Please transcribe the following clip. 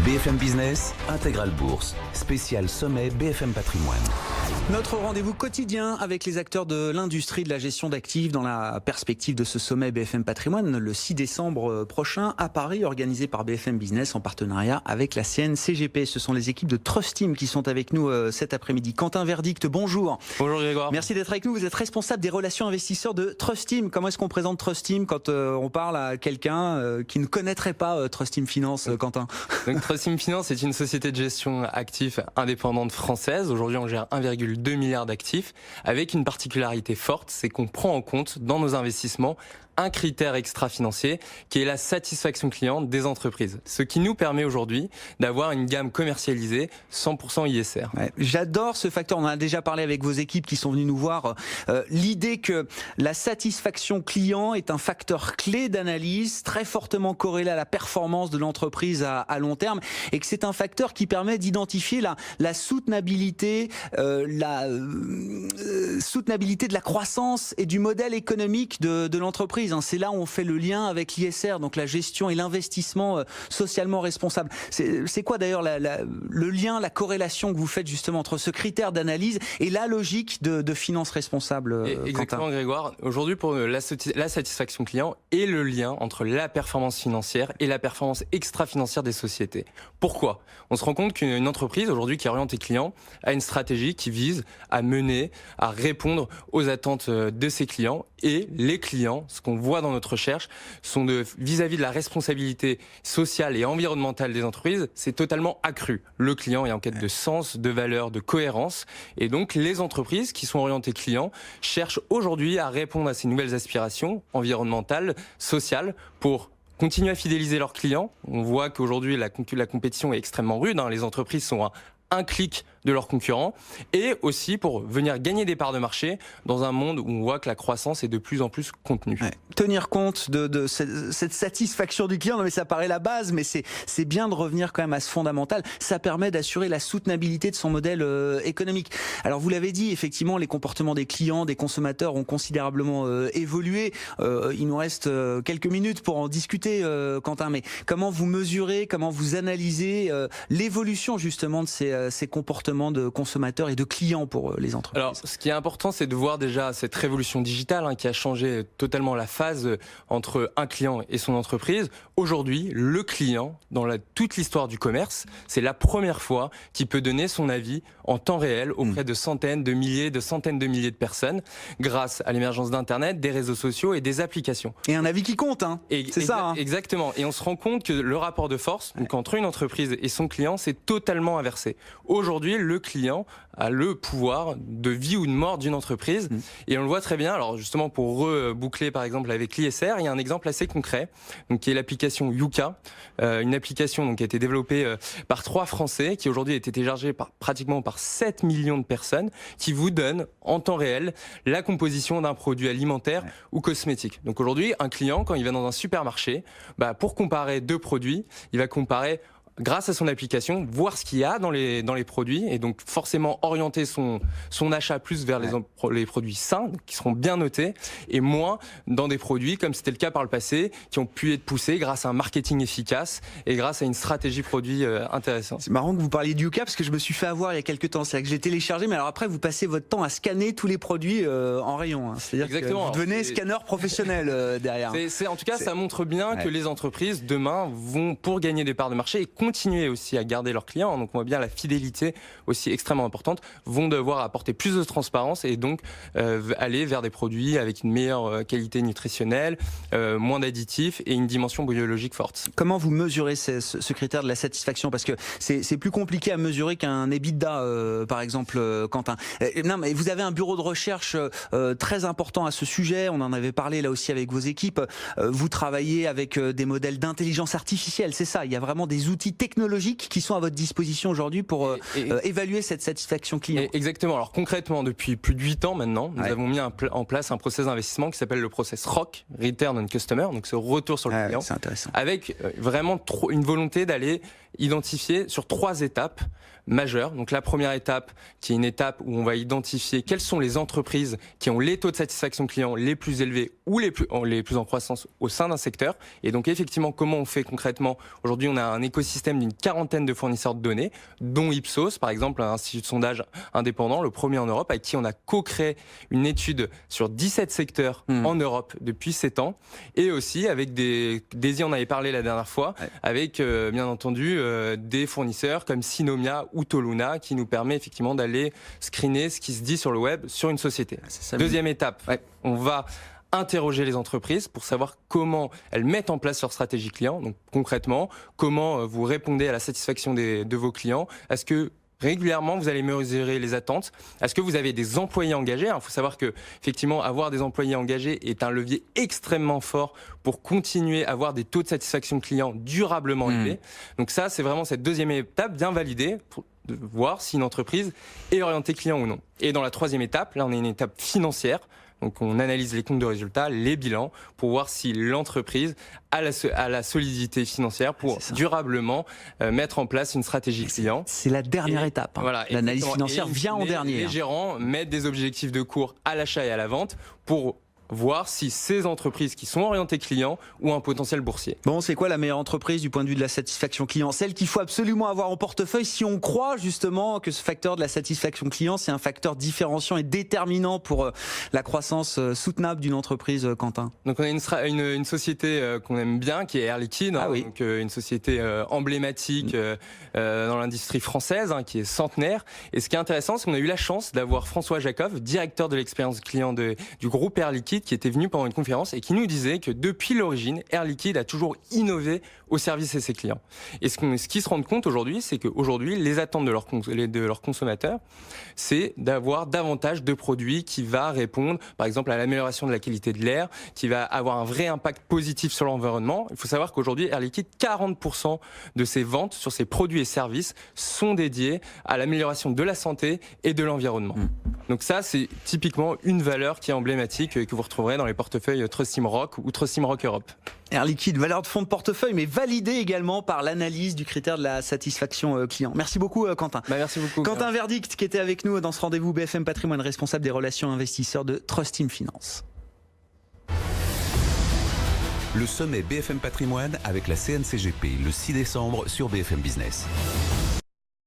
BFM Business, Intégral Bourse, spécial sommet BFM Patrimoine. Notre rendez-vous quotidien avec les acteurs de l'industrie de la gestion d'actifs dans la perspective de ce sommet BFM Patrimoine le 6 décembre prochain à Paris, organisé par BFM Business en partenariat avec la CNCGP. Ce sont les équipes de Trust Team qui sont avec nous cet après-midi. Quentin Verdict, bonjour. Bonjour Grégoire. Merci d'être avec nous. Vous êtes responsable des relations investisseurs de Trust Team. Comment est-ce qu'on présente Trust Team quand on parle à quelqu'un qui ne connaîtrait pas Trust Team Finance, Quentin? Donc, Trust Team Finance est une société de gestion actifs indépendante française. Aujourd'hui, on gère 1,2 milliard d'actifs avec une particularité forte, c'est qu'on prend en compte dans nos investissements un critère extra-financier qui est la satisfaction client des entreprises. Ce qui nous permet aujourd'hui d'avoir une gamme commercialisée 100% ISR. Ouais, j'adore ce facteur, on en a déjà parlé avec vos équipes qui sont venues nous voir. L'idée que la satisfaction client est un facteur clé d'analyse très fortement corrélé à la performance de l'entreprise à long terme et que c'est un facteur qui permet d'identifier la soutenabilité, soutenabilité de la croissance et du modèle économique de l'entreprise. C'est là où on fait le lien avec l'ISR, donc la gestion et l'investissement socialement responsable. C'est quoi d'ailleurs le lien, la corrélation que vous faites justement entre ce critère d'analyse et la logique de finance responsable, Exactement, Quentin. Grégoire. Aujourd'hui, pour la satisfaction client et le lien entre la performance financière et la performance extra-financière des sociétés. Pourquoi ? On se rend compte qu'une entreprise aujourd'hui qui est orientée client a une stratégie qui vise à mener, à répondre aux attentes de ses clients, et les clients, ce qu'on voit dans notre recherche, sont vis-à-vis de la responsabilité sociale et environnementale des entreprises, c'est totalement accru. Le client est en quête de sens, de valeur, de cohérence, et donc les entreprises qui sont orientées clients cherchent aujourd'hui à répondre à ces nouvelles aspirations environnementales, sociales, pour continuer à fidéliser leurs clients. On voit qu'aujourd'hui la compétition est extrêmement rude, les entreprises sont à un clic de leurs concurrents, et aussi pour venir gagner des parts de marché dans un monde où on voit que la croissance est de plus en plus contenue. Ouais. Tenir compte de cette satisfaction du client, non mais ça paraît la base, mais c'est bien de revenir quand même à ce fondamental. Ça permet d'assurer la soutenabilité de son modèle économique. Alors vous l'avez dit, effectivement, les comportements des clients, des consommateurs ont considérablement évolué. Il nous reste quelques minutes pour en discuter, Quentin, mais comment vous mesurez, comment vous analysez l'évolution justement de ces comportements de consommateurs et de clients pour les entreprises? Alors, ce qui est important, c'est de voir déjà cette révolution digitale qui a changé totalement la phase entre un client et son entreprise. Aujourd'hui, le client, dans toute l'histoire du commerce, c'est la première fois qu'il peut donner son avis en temps réel auprès de centaines de milliers, de centaines de milliers de personnes, grâce à l'émergence d'Internet, des réseaux sociaux et des applications. Et un avis qui compte, c'est ça. Exactement. Et on se rend compte que le rapport de force, donc entre une entreprise et son client, c'est totalement inversé. Aujourd'hui, le client a le pouvoir de vie ou de mort d'une entreprise. Et on le voit très bien. Alors justement, pour reboucler par exemple avec l'ISR, il y a un exemple assez concret, donc, qui est l'application Yuka, une application donc, qui a été développée par 3 Français, qui aujourd'hui a été téléchargée pratiquement par 7 millions de personnes, qui vous donne en temps réel la composition d'un produit alimentaire ou cosmétique. Donc aujourd'hui, un client, quand il va dans un supermarché, pour comparer 2 produits, il va comparer grâce à son application, voir ce qu'il y a dans les produits, et donc forcément orienter son achat plus vers les produits sains, qui seront bien notés, et moins dans des produits, comme c'était le cas par le passé, qui ont pu être poussés grâce à un marketing efficace et grâce à une stratégie produit intéressante. C'est marrant que vous parliez de Yuka, parce que je me suis fait avoir il y a quelques temps. C'est-à-dire que j'ai téléchargé, mais alors après, vous passez votre temps à scanner tous les produits en rayon. C'est-à-dire que vous devenez scanner professionnel derrière. En tout cas, ça montre bien que les entreprises, demain, vont, pour gagner des parts de marché, et continuer aussi à garder leurs clients, donc on voit bien la fidélité aussi extrêmement importante, vont devoir apporter plus de transparence et donc aller vers des produits avec une meilleure qualité nutritionnelle, moins d'additifs et une dimension biologique forte. Comment vous mesurez ce critère de la satisfaction? Parce que c'est plus compliqué à mesurer qu'un EBITDA, par exemple, Quentin. Non, mais vous avez un bureau de recherche très important à ce sujet, on en avait parlé là aussi avec vos équipes. Vous travaillez avec des modèles d'intelligence artificielle, c'est ça, il y a vraiment des outils technologiques qui sont à votre disposition aujourd'hui pour évaluer cette satisfaction client. Exactement. Alors concrètement, depuis plus de 8 ans maintenant, nous avons mis en place un process d'investissement qui s'appelle le process ROC, Return on Customer, donc ce retour sur le client. C'est intéressant. Avec vraiment une volonté d'aller identifié sur 3 étapes majeures. Donc la première étape, qui est une étape où on va identifier quelles sont les entreprises qui ont les taux de satisfaction client les plus élevés ou les plus en croissance au sein d'un secteur. Et donc effectivement, comment on fait concrètement? Aujourd'hui, on a un écosystème d'une 40aine de fournisseurs de données, dont Ipsos, par exemple, un institut de sondage indépendant, le premier en Europe, avec qui on a co-créé une étude sur 17 secteurs en Europe depuis 7 ans. Et aussi avec Daisy, on avait parlé la dernière fois, avec bien entendu des fournisseurs comme Synomia ou Toluna, qui nous permet effectivement d'aller screener ce qui se dit sur le web sur une société. Deuxième étape, on va interroger les entreprises pour savoir comment elles mettent en place leur stratégie client. Donc concrètement, comment vous répondez à la satisfaction de vos clients. Est-ce que régulièrement, vous allez mesurer les attentes? Est-ce que vous avez des employés engagés? Il faut savoir que, effectivement, avoir des employés engagés est un levier extrêmement fort pour continuer à avoir des taux de satisfaction client durablement élevés. Donc ça, c'est vraiment cette deuxième étape bien validée pour voir si une entreprise est orientée client ou non. Et dans la troisième étape, là, on est une étape financière. Donc on analyse les comptes de résultats, les bilans, pour voir si l'entreprise a la solidité financière pour durablement mettre en place une stratégie client. C'est la dernière étape. Voilà, l'analyse financière vient en dernier. Les gérants mettent des objectifs de cours à l'achat et à la vente pour voir si ces entreprises qui sont orientées clients ont un potentiel boursier. Bon, c'est quoi la meilleure entreprise du point de vue de la satisfaction client? Celle qu'il faut absolument avoir en portefeuille si on croit justement que ce facteur de la satisfaction client, c'est un facteur différenciant et déterminant pour la croissance soutenable d'une entreprise, Quentin. Donc on a une société qu'on aime bien, qui est Air Liquide, donc une société emblématique dans l'industrie française, qui est centenaire. Et ce qui est intéressant, c'est qu'on a eu la chance d'avoir François Jacob, directeur de l'expérience client du groupe Air Liquide, qui était venu pendant une conférence et qui nous disait que depuis l'origine, Air Liquide a toujours innové au service de ses clients. Et ce qu'ils se rendent compte aujourd'hui, c'est qu'aujourd'hui, les attentes de leurs consommateurs, c'est d'avoir davantage de produits qui va répondre, par exemple, à l'amélioration de la qualité de l'air, qui va avoir un vrai impact positif sur l'environnement. Il faut savoir qu'aujourd'hui, Air Liquide, 40% de ses ventes sur ses produits et services sont dédiés à l'amélioration de la santé et de l'environnement. Donc ça, c'est typiquement une valeur qui est emblématique que vous retrouverez dans les portefeuilles Trust Team Rock ou Trust Team Rock Europe. Air Liquide, valeur de fonds de portefeuille, mais validée également par l'analyse du critère de la satisfaction client. Merci beaucoup, Quentin. Merci beaucoup. Quentin Verdict, qui était avec nous dans ce rendez-vous BFM Patrimoine, responsable des relations investisseurs de Trust Team Finance. Le sommet BFM Patrimoine avec la CNCGP le 6 décembre sur BFM Business.